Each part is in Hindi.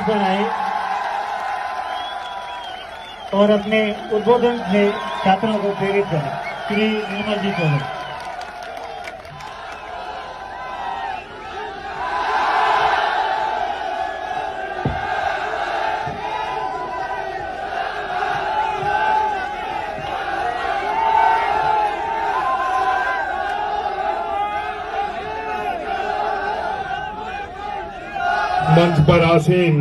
पर आए और अपने उद्बोधन से छात्रों को प्रेरित करें। श्री निर्मल जी चौधरी। मंच पर आसीन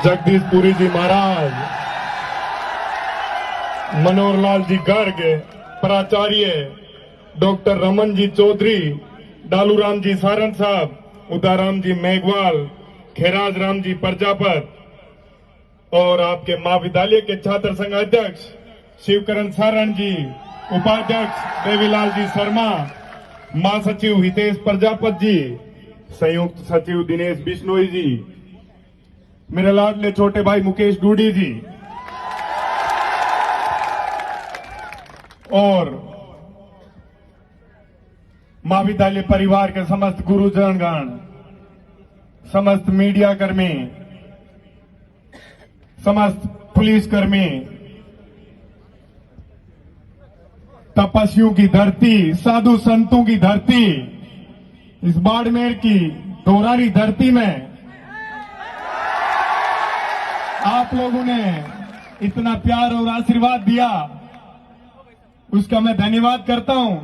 जगदीश पुरी जी महाराज, मनोहर लाल जी गर्ग, प्राचार्य डॉक्टर रमन जी चौधरी, डालूराम जी सारन साहब, उदाराम जी मेघवाल, खेराज राम जी प्रजापत और आपके महाविद्यालय के छात्र संघ अध्यक्ष शिवकरण सारण जी, उपाध्यक्ष देवीलाल जी शर्मा, महासचिव हितेश प्रजापत जी, संयुक्त सचिव दिनेश बिश्नोई जी, मेरे लाडले छोटे भाई मुकेश डूडी जी और महाविद्यालय परिवार के समस्त गुरुजनगण, समस्त मीडिया कर्मी, समस्त पुलिसकर्मी, तपस्वियों की धरती, साधु संतों की धरती, इस बाड़मेर की दोरारी धरती में आप लोगों ने इतना प्यार और आशीर्वाद दिया, उसका मैं धन्यवाद करता हूं।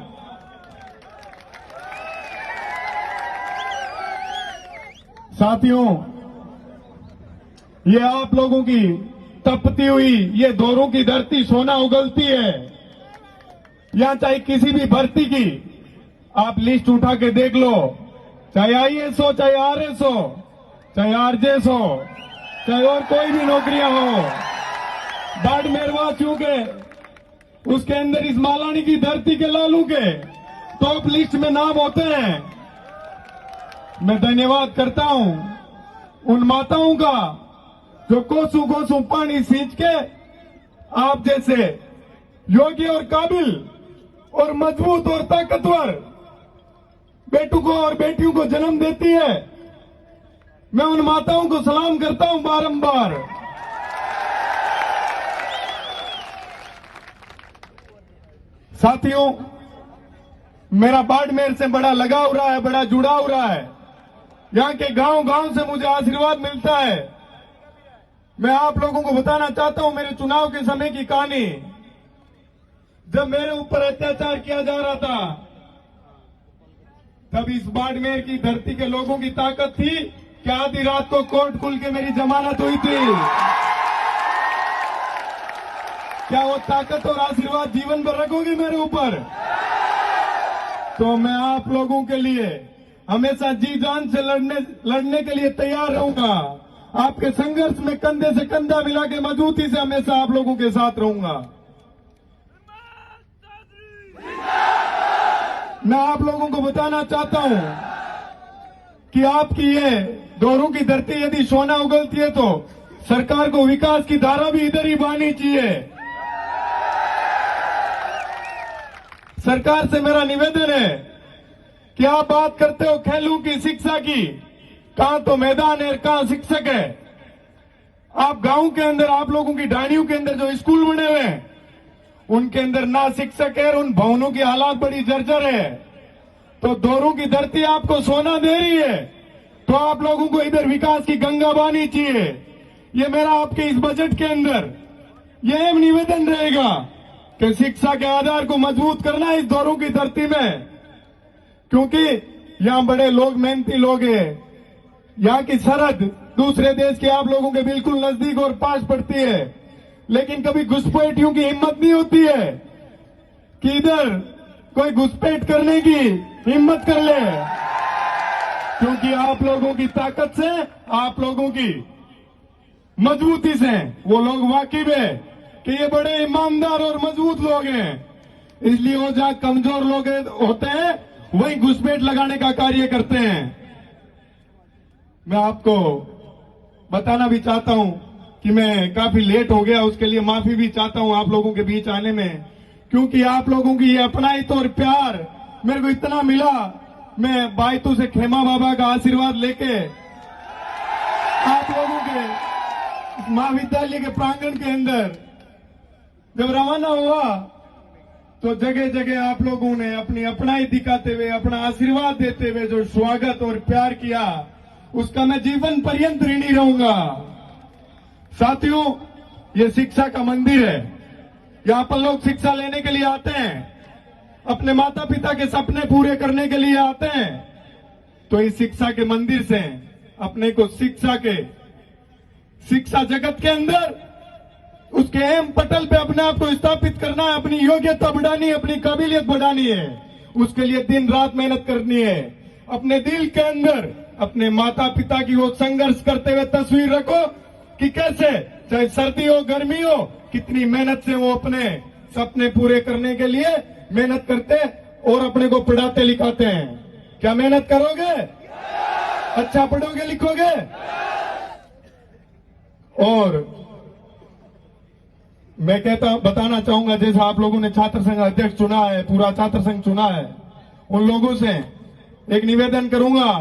साथियों, ये आप लोगों की तपती हुई ये दोरों की धरती सोना उगलती है। यहां चाहे किसी भी भर्ती की आप लिस्ट उठा के देख लो, चाहे आईएएस हो, चाहे आरएस हो, चाहे आरजेएस हो, चाहे और कोई भी नौकरियां हो, बाड़मेर वासियों के उसके अंदर इस मालानी की धरती के लालू के टॉप लिस्ट में नाम होते हैं। मैं धन्यवाद करता हूं उन माताओं का जो कोसों कोसों पानी सींच के आप जैसे योग्य और काबिल और मजबूत और ताकतवर बेटों को और बेटियों को जन्म देती है। मैं उन माताओं को सलाम करता हूं बारंबार। साथियों, मेरा बाड़मेर से बड़ा लगाव रहा है, बड़ा जुड़ाव रहा है। यहां के गांव गांव से मुझे आशीर्वाद मिलता है। मैं आप लोगों को बताना चाहता हूं मेरे चुनाव के समय की कहानी। जब मेरे ऊपर अत्याचार किया जा रहा था, तब इस बाड़मेर की धरती के लोगों की ताकत थी कि आधी रात को कोर्ट खुल के मेरी जमानत हुई थी। क्या वो ताकत और आशीर्वाद जीवन भर रखोगे मेरे ऊपर? तो मैं आप लोगों के लिए हमेशा जी जान से लड़ने के लिए तैयार रहूंगा। आपके संघर्ष में कंधे से कंधा मिला के मजबूती से हमेशा आप लोगों के साथ रहूंगा। मैं आप लोगों को बताना चाहता हूं कि आपकी ये दोरों की धरती यदि सोना उगलती है तो सरकार को विकास की धारा भी इधर ही बहनी चाहिए। सरकार से मेरा निवेदन है कि आप बात करते हो खेलों की शिक्षा की, कहां तो मैदान है, कहां शिक्षक है। आप गांव के अंदर, आप लोगों की ढाणियों के अंदर जो स्कूल बने हुए हैं उनके अंदर ना शिक्षक है, उन भवनों की हालात बड़ी जर्जर है। तो दोरों की धरती आपको सोना दे रही है तो आप लोगों को इधर विकास की गंगा बहनी चाहिए। ये मेरा आपके इस बजट के अंदर यह निवेदन रहेगा कि शिक्षा के आधार को मजबूत करना इस दोरों की धरती में, क्योंकि यहां बड़े लोग, मेहनती लोग हैं। यहां की सरहद दूसरे देश के आप लोगों के बिल्कुल नजदीक और पास पड़ती है, लेकिन कभी घुसपैठियों की हिम्मत नहीं होती है कि इधर कोई घुसपैठ करने की हिम्मत कर ले, क्योंकि आप लोगों की ताकत से, आप लोगों की मजबूती से वो लोग वाकिफ है कि ये बड़े ईमानदार और मजबूत लोग हैं। इसलिए वो जहां कमजोर लोग होते हैं वही घुसपैठ लगाने का कार्य करते हैं। मैं आपको बताना भी चाहता हूं कि मैं काफी लेट हो गया, उसके लिए माफी भी चाहता हूं आप लोगों के बीच आने में, क्योंकि आप लोगों की ये अपनाइत और प्यार मेरे को इतना मिला। मैं बायतू से खेमा बाबा का आशीर्वाद लेके आप लोगों के इस महाविद्यालय के प्रांगण के अंदर जब रवाना हुआ तो जगह जगह आप लोगों ने अपनी अपनाई दिखाते हुए, अपना आशीर्वाद देते हुए जो स्वागत और प्यार किया, उसका मैं जीवन पर्यंत ऋणी रहूंगा। साथियों, ये शिक्षा का मंदिर है। यहां पर लोग शिक्षा लेने के लिए आते हैं, अपने माता पिता के सपने पूरे करने के लिए आते हैं। तो इस शिक्षा के मंदिर से अपने को शिक्षा जगत के अंदर उसके अहम पटल पे अपने आप को स्थापित करना है, अपनी योग्यता बढ़ानी है, अपनी काबिलियत बढ़ानी है। उसके लिए दिन रात मेहनत करनी है। अपने दिल के अंदर अपने माता पिता की वो संघर्ष करते हुए तस्वीर रखो कि कैसे, चाहे सर्दी हो गर्मी हो, कितनी मेहनत से वो अपने सपने पूरे करने के लिए मेहनत करते और अपने को पढ़ाते लिखाते हैं। क्या मेहनत करोगे? अच्छा पढ़ोगे लिखोगे? और मैं बताना चाहूंगा, जैसे आप लोगों ने छात्र संघ अध्यक्ष चुना है, पूरा छात्र संघ चुना है, उन लोगों से एक निवेदन करूंगा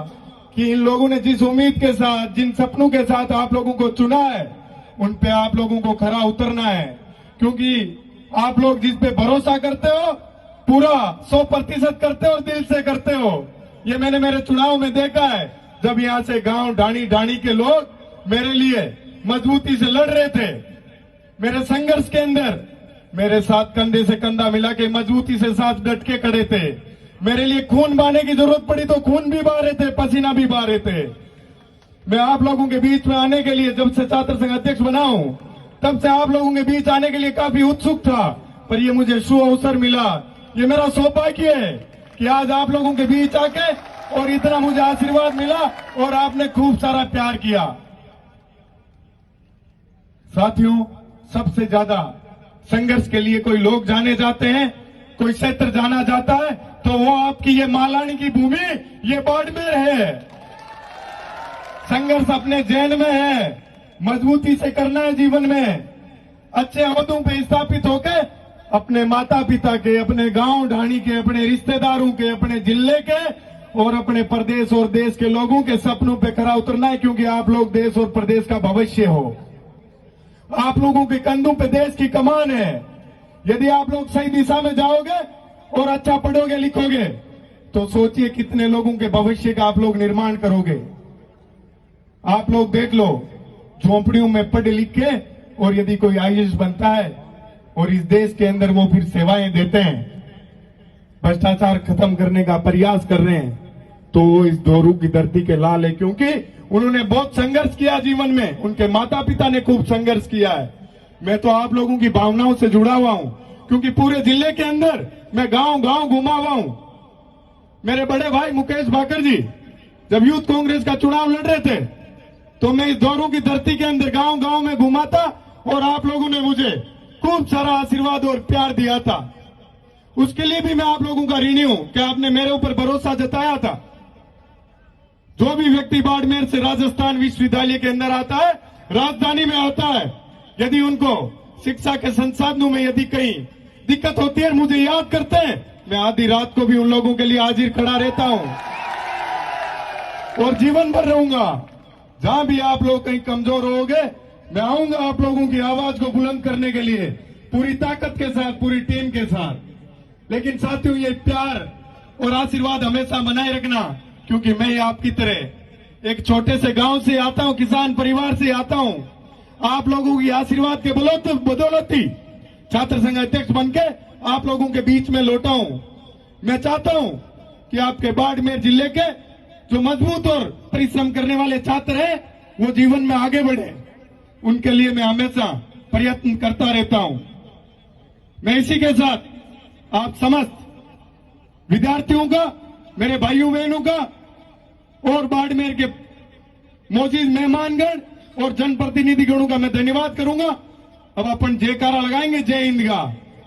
कि इन लोगों ने जिस उम्मीद के साथ, जिन सपनों के साथ आप लोगों को चुना है, उन पे आप लोगों को खरा उतरना है। क्योंकि आप लोग जिस पे भरोसा करते हो, पूरा 100% करते हो, दिल से करते हो। ये मैंने मेरे चुनाव में देखा है, जब यहां से गांव ढाणी के लोग मेरे लिए मजबूती से लड़ रहे थे, मेरे संघर्ष के अंदर मेरे साथ कंधे से कंधा मिला के मजबूती से साथ डट के खड़े थे। मेरे लिए खून बहाने की जरूरत पड़ी तो खून भी बहा रहे थे, पसीना भी बहा रहे थे। मैं आप लोगों के बीच में आने के लिए, जब से छात्र संघ अध्यक्ष बना हूं, तब से आप लोगों के बीच आने के लिए काफी उत्सुक था, पर ये मुझे शुभ अवसर मिला। ये मेरा सौभाग्य है कि आज आप लोगों के बीच आके और इतना मुझे आशीर्वाद मिला और आपने खूब सारा प्यार किया। साथियों, सबसे ज्यादा संघर्ष के लिए कोई लोग जाने जाते हैं, कोई क्षेत्र जाना जाता है, तो वो आपकी ये मालानी की भूमि, ये बाड़मेर है। संघर्ष अपने जैन में है, मजबूती से करना है जीवन में। अच्छे ओहदों पे स्थापित होकर अपने माता पिता के, अपने गांव ढाणी के, अपने रिश्तेदारों के, अपने जिले के और अपने प्रदेश और देश के लोगों के सपनों पे खरा उतरना है। क्योंकि आप लोग देश और प्रदेश का भविष्य हो। आप लोगों के कंधों पे देश की कमान है। यदि आप लोग सही दिशा में जाओगे और अच्छा पढ़ोगे लिखोगे, तो सोचिए कितने लोगों के भविष्य का आप लोग निर्माण करोगे। आप लोग देख लो, झोंपड़ियों में पढ़ लिख के और यदि कोई आईएएस बनता है और इस देश के अंदर वो फिर सेवाएं देते हैं, भ्रष्टाचार खत्म करने का प्रयास कर रहे हैं, तो वो इस दोरू की धरती के लाल है। क्योंकि उन्होंने बहुत संघर्ष किया जीवन में, उनके माता पिता ने खूब संघर्ष किया है। मैं तो आप लोगों की भावनाओं से जुड़ा हुआ हूं, क्योंकि पूरे जिले के अंदर मैं गांव गांव घुमा हुआ हूं। मेरे बड़े भाई मुकेश भाकर जी जब यूथ कांग्रेस का चुनाव लड़ रहे थे, तो मैं इस दौरों की धरती के अंदर गांव गांव में घुमा था और आप लोगों ने मुझे खूब सारा आशीर्वाद और प्यार दिया था। उसके लिए भी मैं आप लोगों का ऋणी हूं कि आपने मेरे ऊपर भरोसा जताया था। जो भी व्यक्ति बाड़मेर से राजस्थान विश्वविद्यालय के अंदर आता है, राजधानी में आता है, यदि उनको शिक्षा के संसाधनों में यदि कहीं दिक्कत होती है, मुझे याद करते हैं, मैं आधी रात को भी उन लोगों के लिए हाजिर खड़ा रहता हूं और जीवन भर रहूंगा। जहां भी आप लोग कहीं कमजोर होगे, मैं आऊंगा आप लोगों की आवाज को बुलंद करने के लिए, पूरी ताकत के साथ, पूरी टीम के साथ। लेकिन साथियों, ये प्यार और आशीर्वाद हमेशा बनाए रखना, क्योंकि मैं आपकी तरह एक छोटे से गांव से आता हूं, किसान परिवार से आता हूं। आप लोगों की आशीर्वाद के बदौलत ही छात्र संघ अध्यक्ष बनके आप लोगों के बीच में लौटा हूं। मैं चाहता हूं कि आपके बाड़मेर जिले के जो मजबूत और परिश्रम करने वाले छात्र हैं, वो जीवन में आगे बढ़े। उनके लिए मैं हमेशा प्रयत्न करता रहता हूं। मैं इसी के साथ आप समस्त विद्यार्थियों का, मेरे भाइयों बहनों का और बाड़मेर के मौजूद मेहमानगण और जनप्रतिनिधिगणों का मैं धन्यवाद करूंगा। अब अपन जयकारा लगाएंगे जय हिंद का,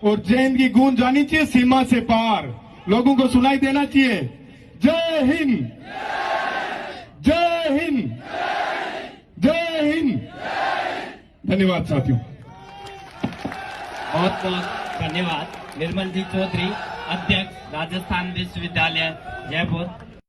और जय हिंद की गूंज जानी चाहिए सीमा से पार, लोगों को सुनाई देना चाहिए। जय हिंद, जय हिंद, जय हिंद। धन्यवाद साथियों। बहुत बहुत धन्यवाद निर्मल जी चौधरी, अध्यक्ष राजस्थान विश्वविद्यालय जयपुर।